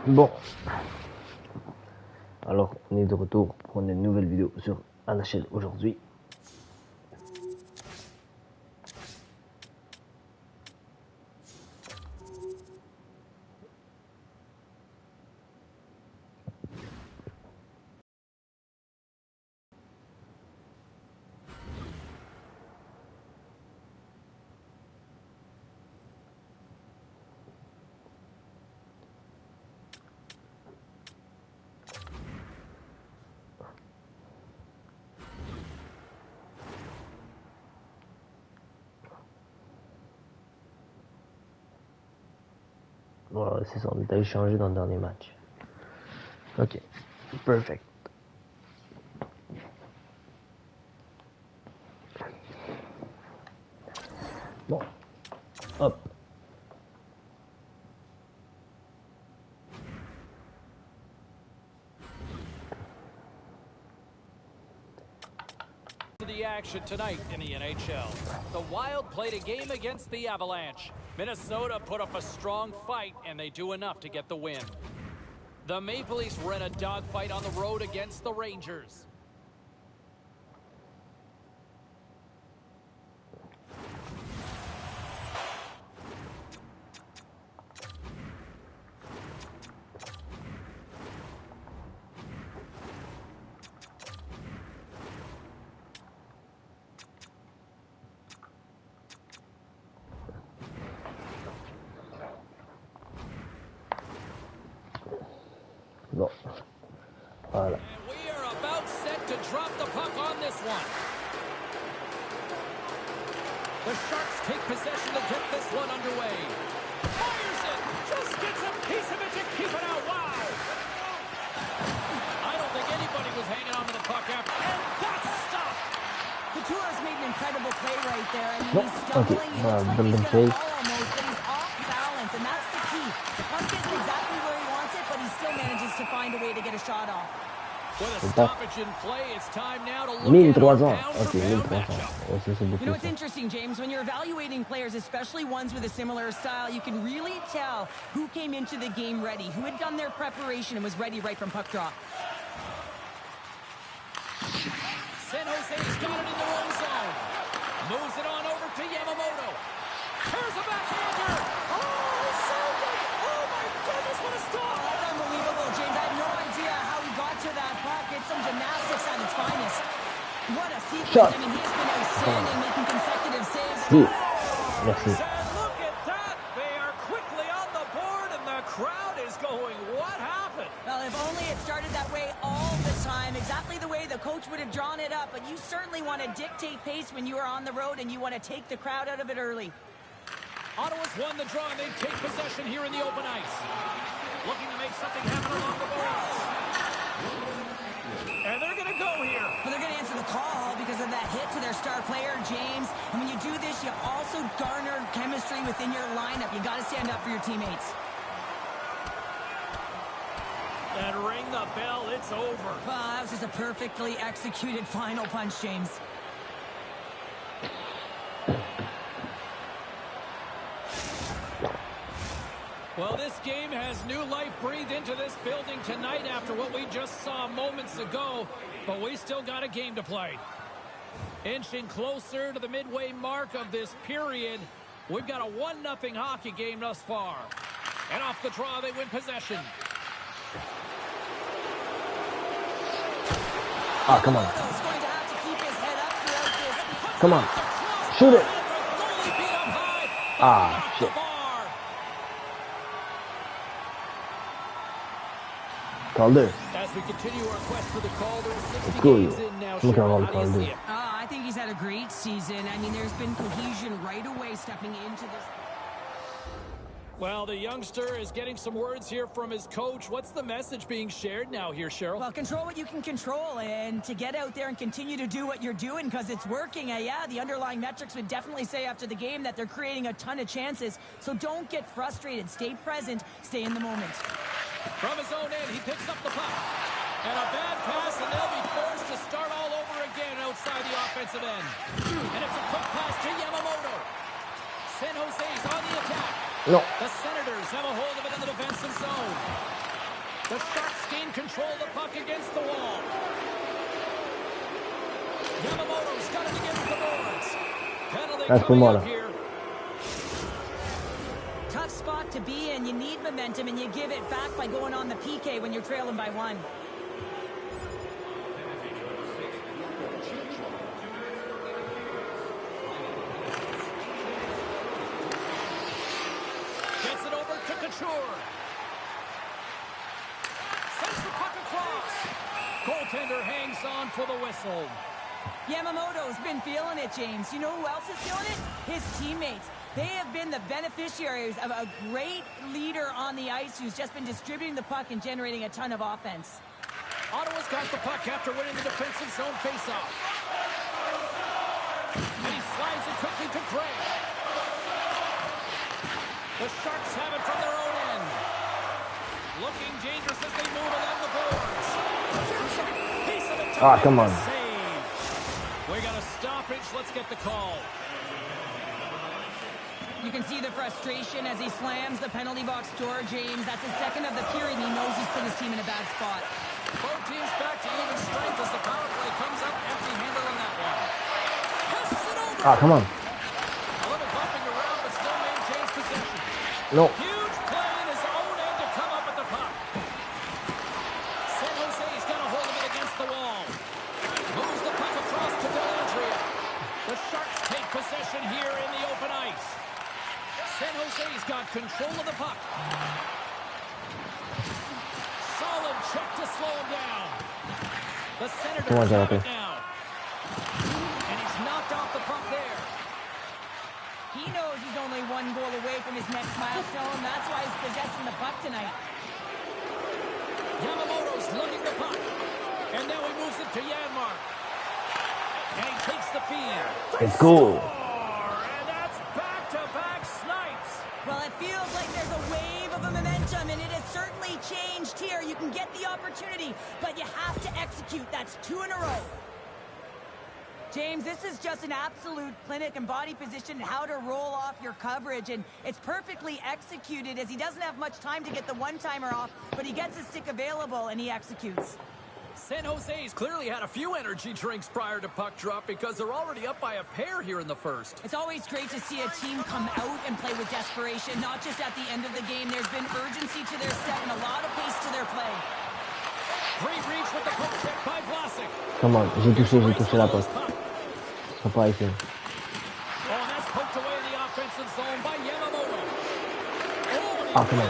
Bon, alors on est de retour pour une nouvelle vidéo sur Nhl aujourd'hui. Voilà, c'est ça, on est allé changer dans le dernier match. Ok, perfect. Bon, hop. The action tonight in the NHL. The Wild played a game against the Avalanche. Minnesota put up a strong fight, and they do enough to get the win. The Maple Leafs ran a dogfight on the road against the Rangers. Bon, voilà. And we are about set to drop the puck on this one. The Sharks take possession to get this one underway. Fires it! Just gets a piece of it to keep it out. Wow! I don't think anybody was hanging on to the puck after. And that's stopped! Couture's made an incredible play right there. I mean, Bon, he's stumbling. ok, He voilà, looks like bonne he's play. going to fall almost, but he's off balance, and that's the key. The puck isn't exactly where he wants it, but he still manages to find a way to get a shot off. With a stoppage in play, it's time now to look at 1300. our pound Ok, for pound 1300. matchup. Ouais, c'est You know, beaucoup it's ça. interesting, James, when you're evaluating players, especially ones with a similar style, you can really tell who came into the game ready, who had done their preparation and was ready right from puck drop. San Jose's got it in their own zone. Moves it on over to Yamamoto. Here's a backhander. Oh, he's so good. Oh, my goodness, what a stop. That's unbelievable, James. I have no idea how he got to that puck. It's some gymnastics at its finest. What a sequence. Shot. I mean, he has been outstanding, making consecutive saves. Oui, merci. And look at that. They are quickly on the board, and the crowd is going, what happened? Well, if only it started that way all the time, exactly the way the coach would have drawn it up, but you certainly want to dictate pace when you are on the road and you want to take the crowd out of it early. Ottawa's won the draw, and they take possession here in the open ice. Looking to make something happen along the boards. And they're going to go here. Well, they're going to answer the call because of that hit to their star player, James. And when you do this, you also garner chemistry within your lineup. You got to stand up for your teammates. And ring the bell, it's over. Well, that was just a perfectly executed final punch, James. Well, this game has new life breathed into this building tonight after what we just saw moments ago, but we still got a game to play. Inching closer to the midway mark of this period, we've got a 1-0 hockey game thus far. And off the draw, they win possession. Ah, come on. He's going to have to keep his head up throughout this. Come on. Shoot it. Goalie beat up high. Ah, shit. Calder. As we continue our quest for the Calder, 60 Cool. games in now. Look Cheryl, at how do you see it? I think he's had a great season. I mean, there's been cohesion right away stepping into this. Well, the youngster is getting some words here from his coach. What's the message being shared now here, Cheryl? Well, control what you can control and to get out there and continue to do what you're doing because it's working. Yeah, the underlying metrics would definitely say after the game that they're creating a ton of chances. So don't get frustrated. Stay present. Stay in the moment. From his own end, he picks up the puck. And a bad pass, and they'll be forced to start all over again outside the offensive end. And it's a quick pass to Yamamoto. San Jose's on the attack. No. The Senators have a hold of it in the defensive zone. The Sharks gain control of the puck against the wall. Yamamoto's got it against the boards. Penalty coming up here. Tough spot to be in. You need momentum, and you give it back by going on the PK when you're trailing by 1. Gets it over to Couture. Sends the puck across. Goaltender hangs on for the whistle. Yamamoto's been feeling it, James. You know who else is feeling it? His teammates. They have been the beneficiaries of a great leader on the ice who's just been distributing the puck and generating a ton of offense. Ottawa's got the puck after winning the defensive zone faceoff. And he slides it quickly to Gray. The Sharks have it from their own end. Looking dangerous as they move along the boards. Piece of it. Ah, come on. We got a stoppage. Let's get the call. You can see the frustration as he slams the penalty box door, James. That's his second of the period, and he knows he's put his team in a bad spot. Both teams back to even strength as the power play comes up empty-handed on that one. Passes it over. Ah, come on. A little bumping around, but still maintains possession. No. Huge play in his own end to come up with the puck. San Jose's got a hold of it against the wall. Moves the puck across to Dellandrea. The Sharks take possession here in the open ice. San Jose's got control of the puck. Solid check to slow him down. The Senators have it now. And he's knocked off the puck there. He knows he's only 1 goal away from his next milestone. That's why he's possessing the puck tonight. Yamamoto's lugging the puck. And now he moves it to Janmark. And he takes the feed. It's goal. And that's back-to-back snipes. Well, it feels like there's a wave of a momentum, and it has certainly changed here. You can get the opportunity, but you have to execute. That's 2 in a row. James, this is just an absolute clinic and body position, how to roll off your coverage, and it's perfectly executed as he doesn't have much time to get the one-timer off, but he gets his stick available, and he executes. San Jose's clearly had a few energy drinks prior to puck drop because they're already up by a pair here in the first. It's always great to see a team come out and play with desperation, not just at the end of the game. There's been urgency to their step and a lot of pace to their play. Great reach with the poke check by Vlasic. Come on, j'ai touché la poste. Faut pas ici. Oh, and that's poked away in the offensive zone by Yamamoto. Oh, Ah, come on.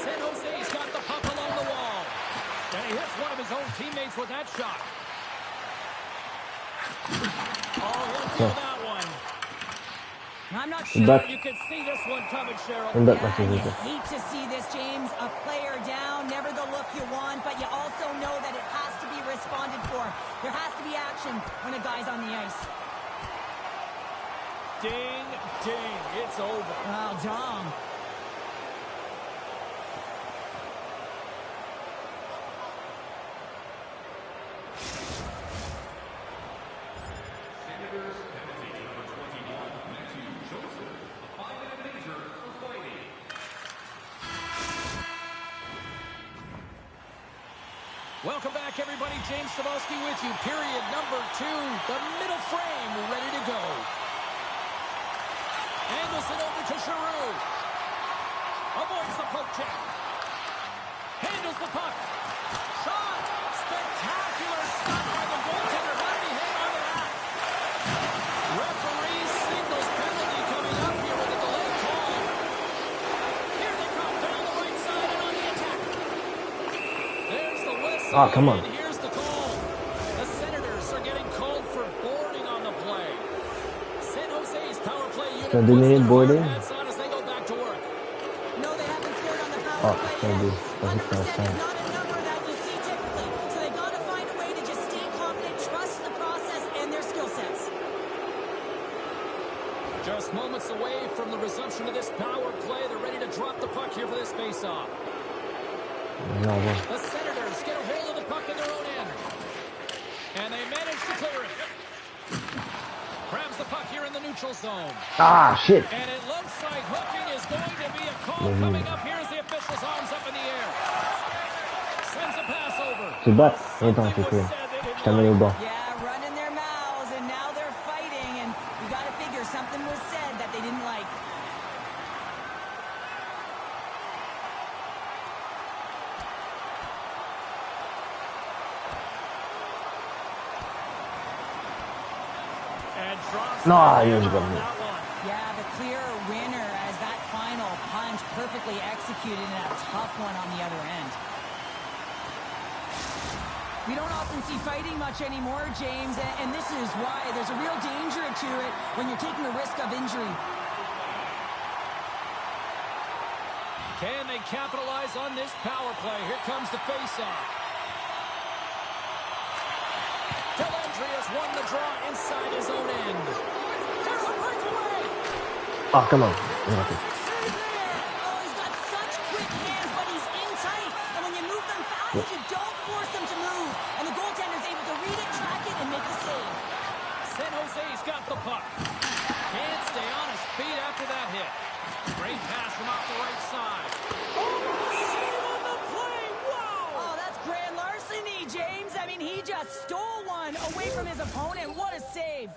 San Jose's got the puck along the wall. And he hits one of his own teammates with that shot. Oh, he'll feel that one. I'm not sure you can see this one coming, Cheryl. Yeah, you hate to see this, James. A player down, never the look you want, but you also know that it has to be responded for. There has to be action when a guy's on the ice. Ding, ding, it's over. Well, Dom. Welcome back, everybody. James Cebulski with you. Period number 2. The middle frame ready to go. Angles it over to Giroux. Avoids the poke check. Handles the puck. Shot. Spectacular stop by the goaltender. How did he hang on to that? Referee signals penalty coming up here with a delay call. Here they come down the right side and on the attack. There's the whistle. Ah, come on. And here's the call. The Senators are getting called for boarding on the play. San Jose's power play unit So, 2 minutes boarding? as they go back to work. No, they haven't scored on the power Oh, play so yet. this doesn't 100% sound is not a number that you see typically. So they got to find a way to just stay confident, trust the process and their skill sets. Just moments away from the resumption of this power play. They're ready to drop the puck here for this face-off. No, no. The Senators get a hold of the puck in their own end. And they manage to clear it. Grabs the puck here in the neutral zone. Ah, shit. And it looks like hooking is going to be a call coming up here as the official's arms up in the air. Se battre. Attends, c'est cool. Je t'amène au banc. Yeah, running their mouths, and now they're fighting, and you got to figure something was said that they didn't like. No, he was good. Yeah, the clear winner as that final punch perfectly executed and a tough one on the other end. We don't often see fighting much anymore, James, and this is why. There's a real danger to it when you're taking a risk of injury. Can they capitalize on this power play? Here comes the face-off. Delandry has won the draw inside his own end. There's a breakaway. Oh, come on. Oh, he's got such quick hands, but he's in tight. And when you move them fast, you don't force them to move. And the goaltender's able to read it, track it, and make the save. San Jose's got the puck. Can't stay on his feet after that hit. Great pass from off the right side. Save on the play. Wow! Oh, that's grand larceny, James. I mean, he just stole one away from his opponent. What a save.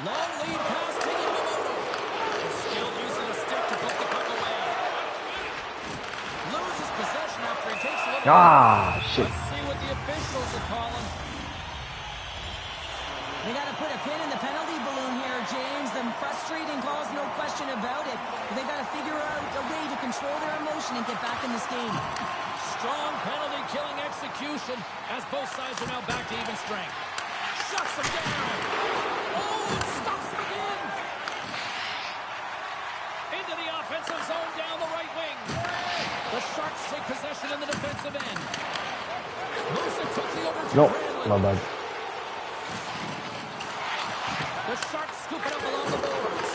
Long lead pass to Yamamoto. Still using a stick to put the puck away. Loses possession after he takes a little. Shit. Let's see what the officials are calling. They got to put a pin in the penalty balloon here, James. The frustrating calls, no question about it. But they got to figure out a way to control their emotion and get back in this game. Strong penalty killing execution as both sides are now back to even strength. Shuts them down. Oh, it stops them again. Into the offensive zone down the right wing. The Sharks take possession in the defensive end. Moves it quickly over to No, Granlund. my bad. The Sharks scoop it up along the boards.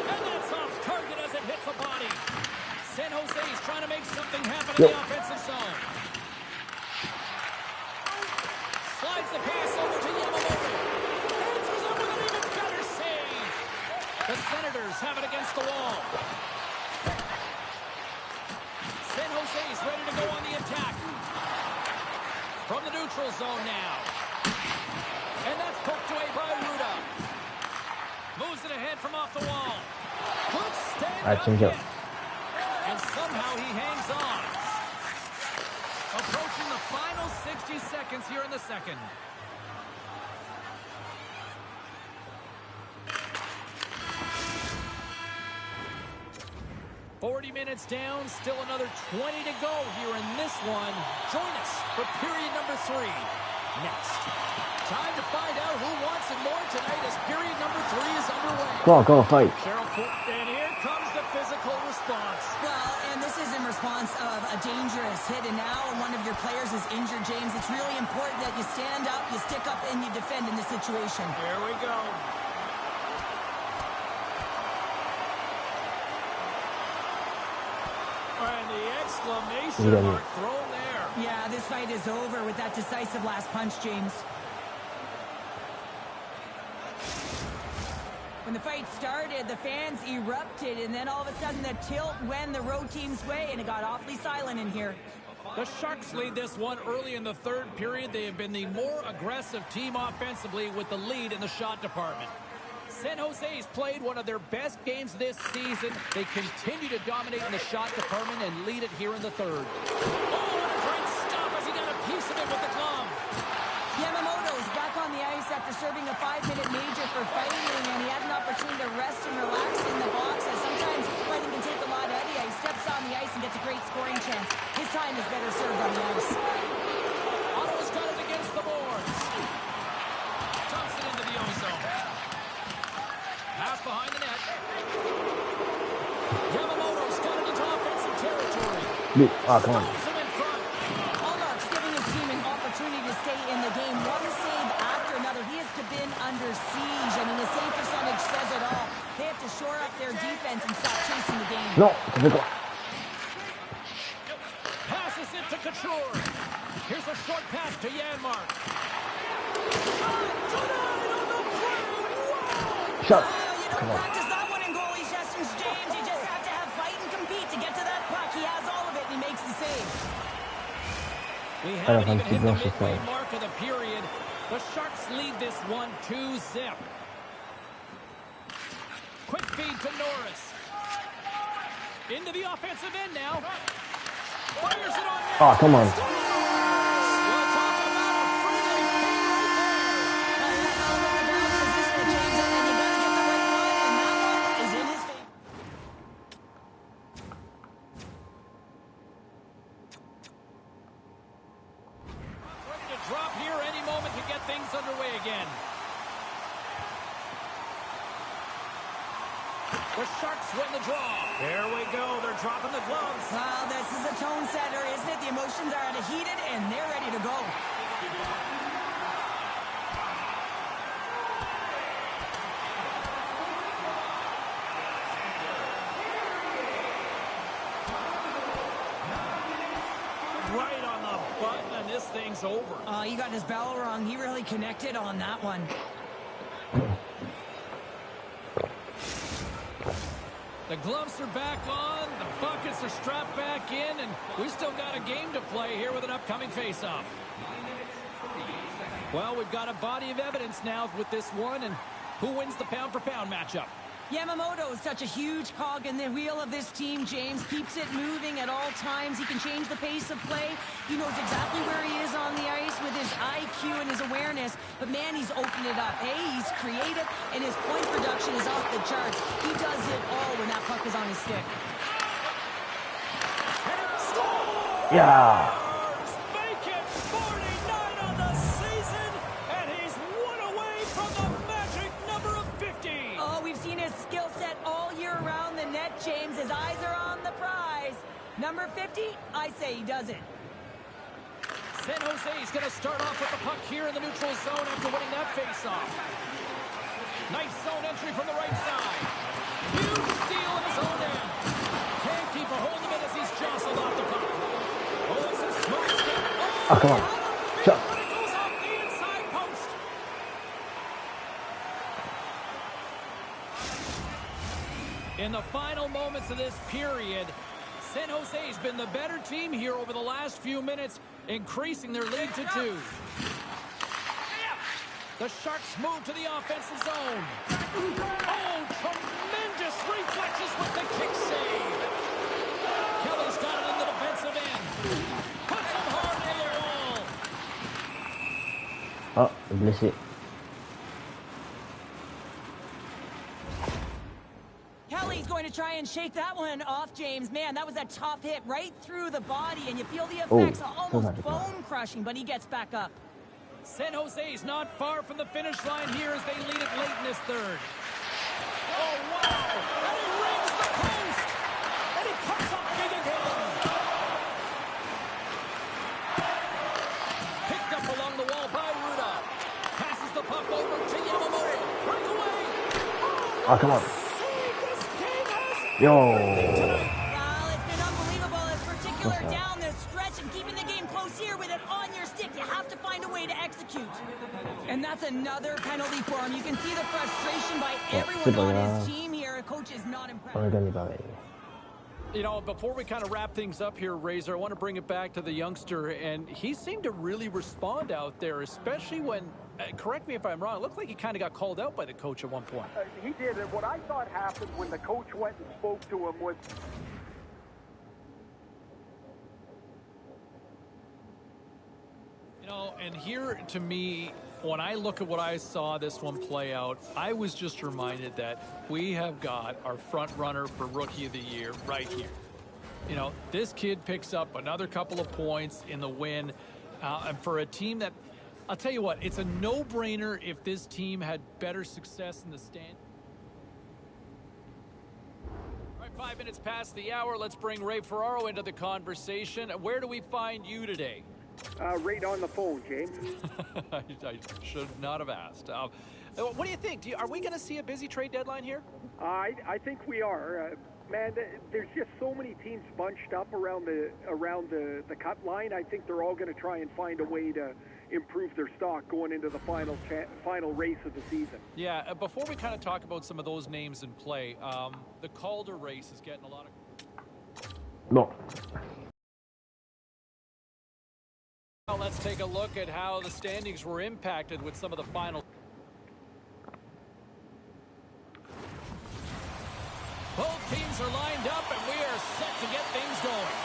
And that's off target as it hits the body. San Jose's trying to make something happen in the offensive zone. Slides the pass over to Yamamoto. Answers up with an even better save. The Senators have it against the wall. San Jose's ready to go on the attack. From the neutral zone now. And that's poked away by Ruda. Moves it ahead from off the wall. Good stand up. And somehow he hangs on. Approaching the final 60 seconds here in the second. "40 minutes down, still another 20 to go here in this one. Join us for period number 3 next. Time to find out who wants it more tonight as period number 3 is underway. Go on, fight. And here comes the physical response. Well, and this is in response of a dangerous hit, and now one of your players is injured, James. It's really important that you stand up, you stick up, and you defend in this situation. Here we go. And the exclamation mark thrown there. Yeah, this fight is over with that decisive last punch, James. When the fight started, the fans erupted, and then all of a sudden the tilt went the road team's way, and it got awfully silent in here. The Sharks lead this one early in the third period. They have been the more aggressive team offensively with the lead in the shot department. San Jose's played one of their best games this season. They continue to dominate in the shot department and lead it here in the third. Oh, what a great stop as he got a piece of it with the glove. Yamamoto's back on the ice after serving a 5-minute major for fighting, and he had an opportunity to rest and relax in the box, as sometimes fighting can take a lot out of you. He steps on the ice and gets a great scoring chance. His time is better served on the ice. Ottawa's got it against the boards. Dumps it into the O-zone. Pass behind the net. Yamamoto's got it into offensive territory. Come on. Stops him in front. Hallmark's giving his team an opportunity to stay in the game. One save after another. He has been under siege. I mean, the save percentage says it all. They have to shore up their defense and stop chasing the game. Non, ça fait quoi? Passes it to Couture. Here's a short pass to Janmark. Shot. you don't practice that one in goalie sessions, James. You just have to have fight and compete to get to that puck. He has all of it, and he makes the save. We haven't even hit the midway mark of the period. The Sharks lead this one 2-0. Quick feed to Norris. Into the offensive end now. Fires it on net. Oh, come on. Well, talk about a friendly play right there. That's all about the bounces, isn't it, James? And you got to get the right one, and that one is in his favor. Ready to drop here any moment to get things underway again. The Sharks win the draw. Here we go. They're dropping the gloves. Well, this is a tone setter, isn't it? The emotions are at a heated, and they're ready to go. Right on the button, and this thing's over. Oh, he got his bell wrong. He really connected on that one. The gloves are back on, the buckets are strapped back in, and we still got a game to play here with an upcoming face-off. Well, we've got a body of evidence now with this one, and who wins the pound-for-pound matchup? Yamamoto is such a huge cog in the wheel of this team, James. Keeps it moving at all times. He can change the pace of play. He knows exactly where he is on the ice with his IQ and his awareness. But, man, he's opened it up. Hey, he's creative, and his point production is off the charts. He does it all when that puck is on his stick. Yeah. Make it 49 on the season, and he's one away from the magic number of 50. Oh, we've seen his skill set all year around the net, James. His eyes are on the prize. Number 50, I say he does it. San Jose is going to start off with the puck here in the neutral zone after winning that face-off. Nice zone entry from the right side. Huge steal in his own end. Can't keep a hold of it as he's jostled off the puck. Oh, some smart stuff. Oh, come on. Shut. But it goes off the inside post. In the final moments of this period, San Jose's been the better team here over the last few minutes, increasing their lead to 2. The Sharks move to the offensive zone. Oh, tremendous reflexes with the kick save. Kelly's got it in the defensive end. Puts him hard near the wall. Oh, blessé. Kelly's going to try and shake that one off, James. Man, that was a tough hit right through the body, and you feel the effects almost bone-crushing, but he gets back up. San Jose's not far from the finish line here as they lead it late in this third. Oh, wow! And he rings the post! And he comes up big again! Picked up along the wall by Ruda. Passes the puck over to Yamamoto. Breakaway! Oh, come on. This game has Yo. Well, it's been unbelievable, in particular down the stretch and keeping the game close here with it on your stick. You have to find a way to execute. And that's another penalty for him. You can see the frustration by everyone on his team here. Coach is not impressed. On a gagné pareil. You know, before we kind of wrap things up here, Razor, I want to bring it back to the youngster, and he seemed to really respond out there, especially when, correct me if I'm wrong, it looked like he kind of got called out by the coach at one point. He did, and what I thought happened when the coach went and spoke to him was... You know, and here, to me, when I look at what I saw this one play out, I was just reminded that we have got our front runner for Rookie of the Year right here. You know, this kid picks up another couple of points in the win. And for a team that, I'll tell you what, it's a no-brainer if this team had better success in the stand. All right, 5 minutes past the hour. Let's bring Ray Ferraro into the conversation. Where do we find you today? right on the phone, James. I should not have asked. What do you think? Are we going to see a busy trade deadline here? I think we are. Man, there's just so many teams bunched up around the cut line. I think they're all going to try and find a way to improve their stock going into the final race of the season. Yeah, before we kind of talk about some of those names in play, the Calder race is getting a lot of... Bon. Now let's take a look at how the standings were impacted with some of the final... Both teams are lined up, and we are set to get things going.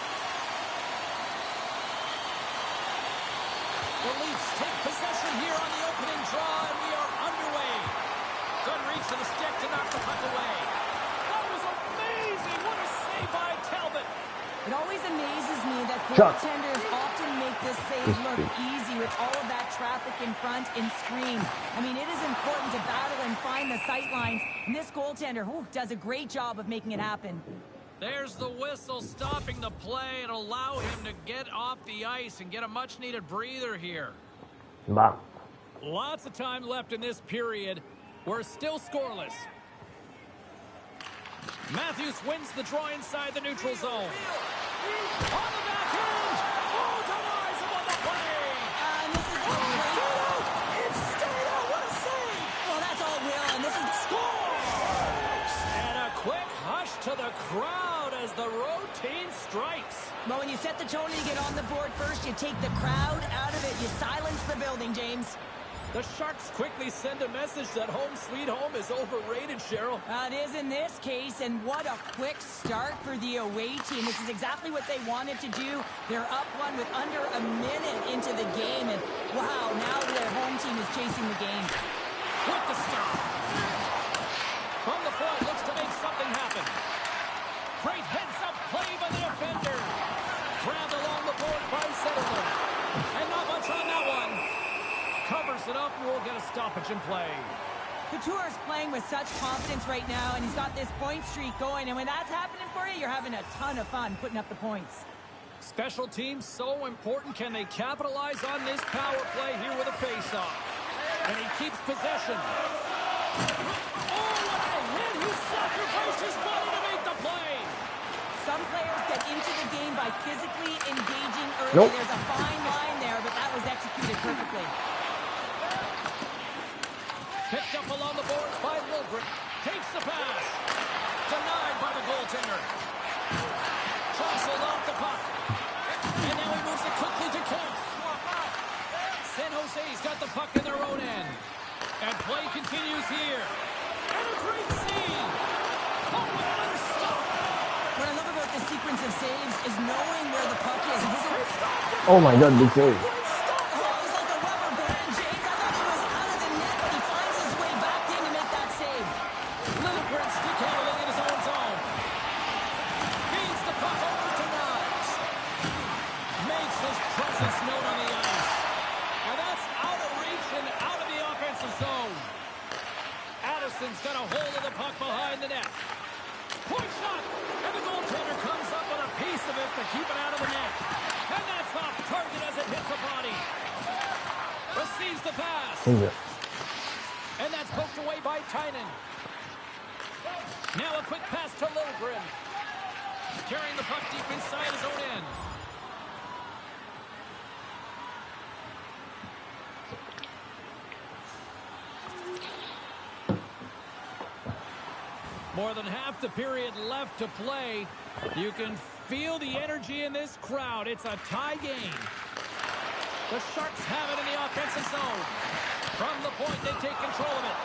The Leafs take possession here on the opening draw, and we are underway. Good reach to the stick to knock the puck away. That was amazing. What a save by Talbot. It always amazes me that goaltenders often make this save look easy with all of that traffic in front and screen. I mean, it is important to battle and find the sight lines, and this goaltender does a great job of making it happen. There's the whistle stopping the play and allow him to get off the ice and get a much-needed breather here. Bah. Lots of time left in this period. We're still scoreless. Matthews wins the draw inside the neutral zone. On the backhand! Oh, denies him on the play! And this is it's straight out! What a save! Well, that's all Will, and this is the score! And a quick hush to the crowd as the road team strikes. Well, when you set the tone and you get on the board first, you take the crowd out of it. You silence the building, James. The Sharks quickly send a message that home sweet home is overrated, Cheryl. It is in this case, and what a quick start for the away team. This is exactly what they wanted to do. They're up one with under a minute into the game, and wow, now their home team is chasing the game. With the stop. From the point, looks to make something happen. Great heads-up play by the defender. Grabbed along the board by Zetterlund. And not much on that one. Covers it up, and we'll get a stoppage in play. Couture's playing with such confidence right now, and he's got this point streak going, and when that's happening for you, you're having a ton of fun putting up the points. Special teams so important. Can they capitalize on this power play here with a face-off? And he keeps possession. Oh, what a hit! He sacrificed his body to make the play. Some players get into the game by physically engaging early. There's a fine line there, but that was executed perfectly. Picked up along the boards by Wilbert. Takes the pass. Denied by the goaltender. Jostled off the puck. And now he moves it quickly to Kent. San Jose's got the puck in their own end. And play continues here. And a great save. Oh, what another stop. What I love about this sequence of saves is knowing where the puck is. Oh my God, big save. Got a hold of the puck behind the net. Point shot! And the goaltender comes up with a piece of it to keep it out of the net. And that's off target as it hits a body. Receives the pass. And that's poked away by Tynan. Now a quick pass to Liljegren. Carrying the puck deep inside his own end. More than half the period left to play. You can feel the energy in this crowd. It's a tie game. The Sharks have it in the offensive zone. From the point, they take control of it.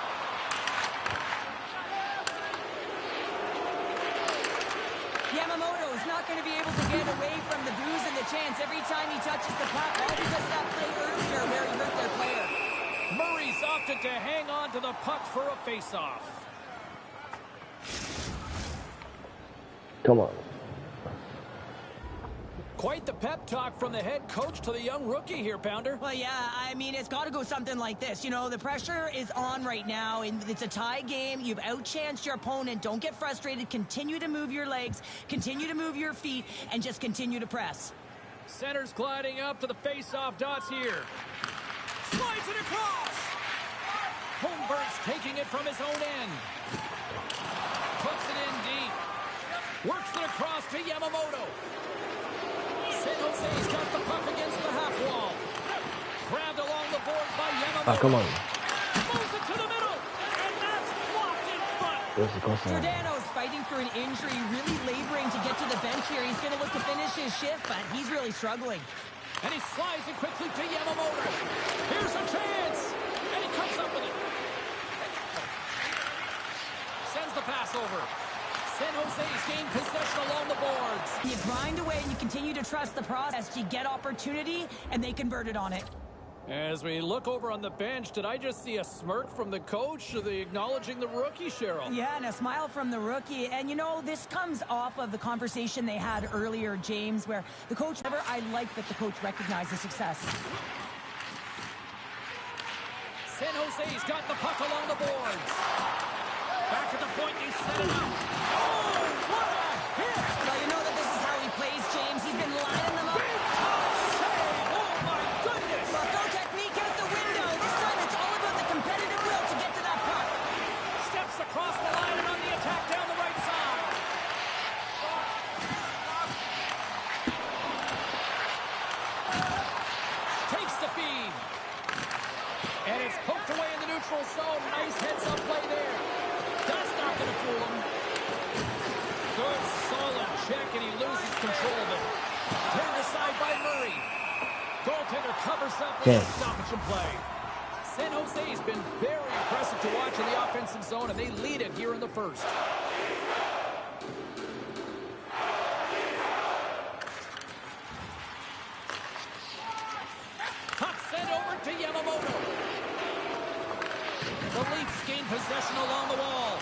Yamamoto is not going to be able to get away from the booze and the chance every time he touches the puck, all because of that play earlier where he hurt their player. Murray's opted to hang on to the puck for a face-off. Come on. Quite the pep talk from the head coach to the young rookie here, Pounder. Well, yeah, I mean, it's got to go something like this. You know, the pressure is on right now, and it's a tie game. You've outchanced your opponent. Don't get frustrated. Continue to move your legs, continue to move your feet, and just continue to press. Center's gliding up to the face-off dots here. Slides it across. Holmberg's taking it from his own end. Puts it in deep. Works it across to Yamamoto. San Jose's got the puck against the half wall. Grabbed along Ah, come on. Moves it to the middle, and that's blocked in front. Giordano's fighting for an injury, really laboring to get to the bench here. He's going to look to finish his shift, but he's really struggling. And he slides it quickly to Yamamoto. Here's a chance, and he comes up with it. Sends the pass over. San Jose's gained possession along the boards. You grind away and you continue to trust the process. You get opportunity, and they converted on it. As we look over on the bench, did I just see a smirk from the coach? Are they acknowledging the rookie, Cheryl? Yeah, and a smile from the rookie. And, you know, this comes off of the conversation they had earlier, James, where the coach, I like that the coach recognized the success. San Jose's got the puck along the boards. Back at the point, they set it up. Oh, what a hit! Well, you know that this is how he plays, James. He's been lining them up. Big time save! Oh, my goodness! Well, throw technique out the window. This time it's all about the competitive will to get to that puck. Steps across the line and on the attack down the right side. Takes the feed. And it's poked away in the neutral zone. Nice heads-up play there. That's not going to fool him. Good, solid check, and he loses control of it. Turned aside by Murray. Goaltender covers up with a stoppage in play. San Jose's been very impressive to watch in the offensive zone, and they lead it here in the first.